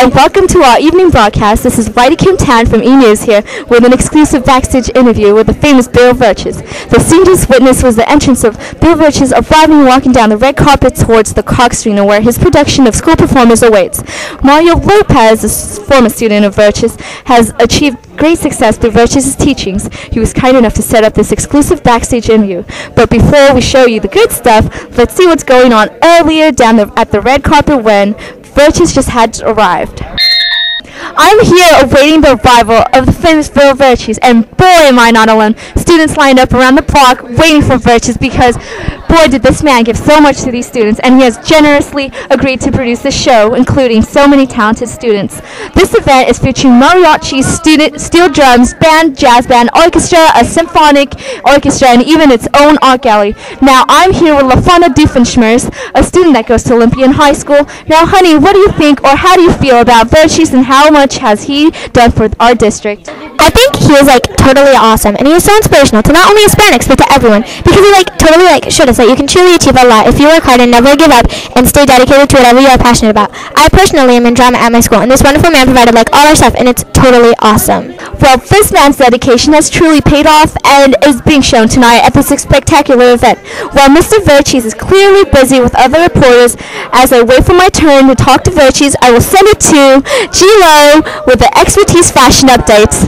and welcome to our evening broadcast. This is Whitey Kim Tan from E-News here with an exclusive backstage interview with the famous Bill Virches. The scene just witnessed was the entrance of Bill Virches arriving and walking down the red carpet towards the Cox Arena where his production of School Performers awaits. Mario Lopez, a former student of Virches, has achieved great success through Virches' teachings. He was kind enough to set up this exclusive backstage interview. But before we show you the good stuff, let's see what's going on earlier down at the red carpet when Virches just had arrived. I'm here awaiting the arrival of the famous Bill Virches, and boy am I not alone. Students lined up around the block waiting for Virches because boy did this man give so much to these students, and he has generously agreed to produce this show, including so many talented students. This event is featuring mariachi, steel drums, band, jazz band, orchestra, a symphonic orchestra, and even its own art gallery. Now I'm here with LaFauna Doofenshmirtz, a student that goes to Olympian High School. Now honey, what do you think or how do you feel about Virches and how much has he done for our district? I think he was totally awesome, and he was so inspirational to not only Hispanics but to everyone, because he totally showed us that you can truly achieve a lot if you work hard and never give up and stay dedicated to whatever you are passionate about. I personally am in drama at my school, and this wonderful man provided all our stuff, and it's totally awesome. Well, this man's dedication has truly paid off and is being shown tonight at this spectacular event. While Mr. Virches is clearly busy with other reporters, as I wait for my turn to talk to Virches, I will send it to G-Lo with the Expertise Fashion Updates.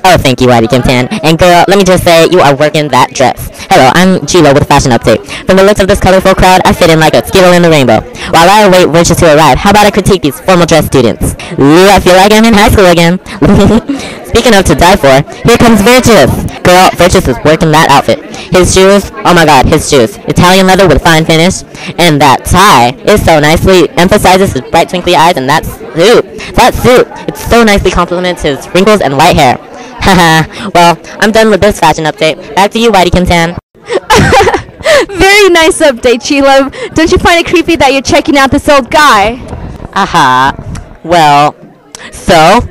Oh, thank you, Whitey Kim Tan. And girl, let me just say, you are working that dress. Hello, I'm G-Lo with a fashion update. From the looks of this colorful crowd, I fit in like a skittle in the rainbow. While I await Virches to arrive, how about I critique these formal dress students? Ooh, I feel like I'm in high school again. Speaking of to die for, here comes Virches. Girl, Virches is working that outfit. His shoes, oh my god, his shoes. Italian leather with fine finish. And that tie is so nicely emphasizes his bright twinkly eyes, and that suit, it so nicely complements his wrinkles and white hair. Haha, well, I'm done with this fashion update. Back to you, Whitey Kim Tan. Very nice update, G-Lo. Don't you find it creepy that you're checking out this old guy? Aha, well, so?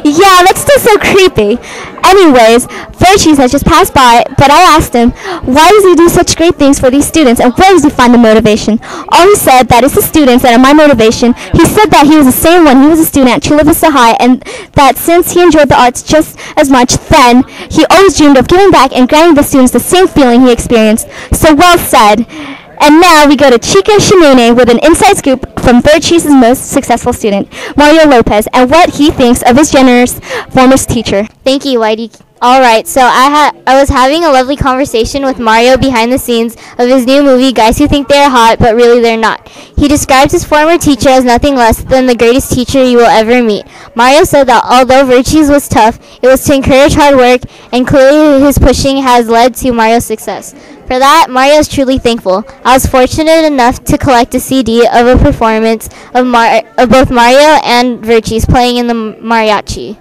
Yeah, that's still so creepy. Anyways, Virches has just passed by, but I asked him, why does he do such great things for these students, and where does he find the motivation? All he said, that it's the students that are my motivation. He said that he was the same when he was a student at Chula Vista High, and that since he enjoyed the arts just as much then, he always dreamed of giving back and granting the students the same feeling he experienced. So well said. And now we go to Chica Shinune with an inside scoop from Virches' most successful student, Mario Lopez, and what he thinks of his generous former teacher. Thank you, Whitey. All right, so I was having a lovely conversation with Mario behind the scenes of his new movie, Guys Who Think They're Hot, but Really They're Not. He describes his former teacher as nothing less than the greatest teacher you will ever meet. Mario said that although Virches was tough, it was to encourage hard work, and clearly his pushing has led to Mario's success. For that, Mario is truly thankful. I was fortunate enough to collect a CD of a performance of both Mario and Virches playing in the mariachi.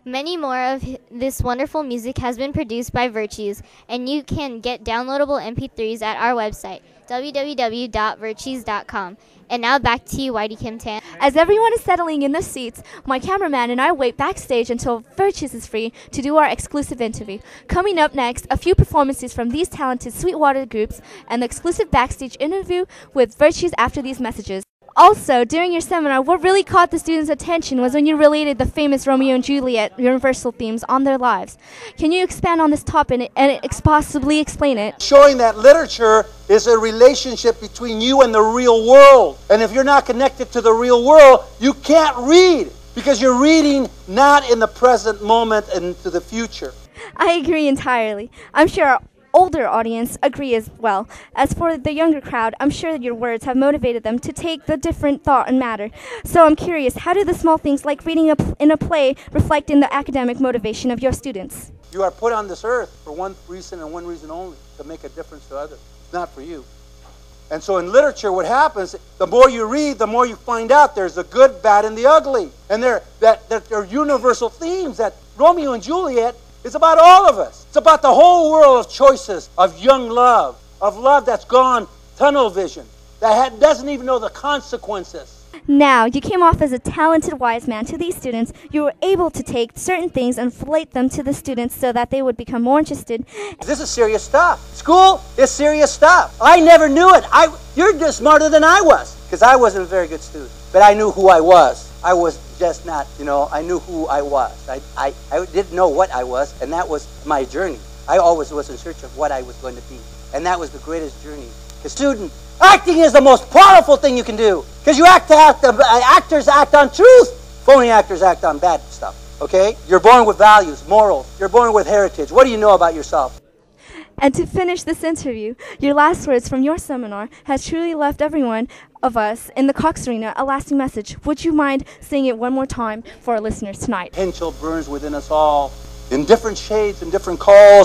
Many more of this wonderful music has been produced by Virches, and you can get downloadable MP3s at our website, www.virches.com. And now back to you, Whitey Kim Tan. As everyone is settling in their seats, my cameraman and I wait backstage until Virches is free to do our exclusive interview. Coming up next, a few performances from these talented Sweetwater groups and the exclusive backstage interview with Virches after these messages. Also, during your seminar, what really caught the students' attention was when you related the famous Romeo and Juliet Universal themes on their lives. Can you expand on this topic and possibly explain it? Showing that literature is a relationship between you and the real world. And if you're not connected to the real world, you can't read because you're reading not in the present moment and to the future. I agree entirely. I'm sure our older audience agree as well. As for the younger crowd, I'm sure that your words have motivated them to take the different thought and matter. So I'm curious, how do the small things like reading in a play reflect in the academic motivation of your students? You are put on this earth for one reason and one reason only, to make a difference to others, not for you. And so in literature, what happens, the more you read, the more you find out there's the good, bad, and the ugly. And there are universal themes that Romeo and Juliet is about all of us. It's about the whole world of choices, of young love, of love that's gone tunnel vision, that doesn't even know the consequences. Now, you came off as a talented wise man to these students. You were able to take certain things and relate them to the students so that they would become more interested. This is serious stuff. School is serious stuff. I never knew it. You're just smarter than I was, because I wasn't a very good student. But I knew who I was. I was just not, I knew who I was. I didn't know what I was, and that was my journey. I always was in search of what I was going to be. And that was the greatest journey. Because student, acting is the most powerful thing you can do. Because actors act on truth. Phony actors act on bad stuff. Okay? You're born with values, morals. You're born with heritage. What do you know about yourself? And to finish this interview, your last words from your seminar has truly left everyone of us in the Cox Arena a lasting message. Would you mind saying it one more time for our listeners tonight? Potential burns within us all in different shades and different calls.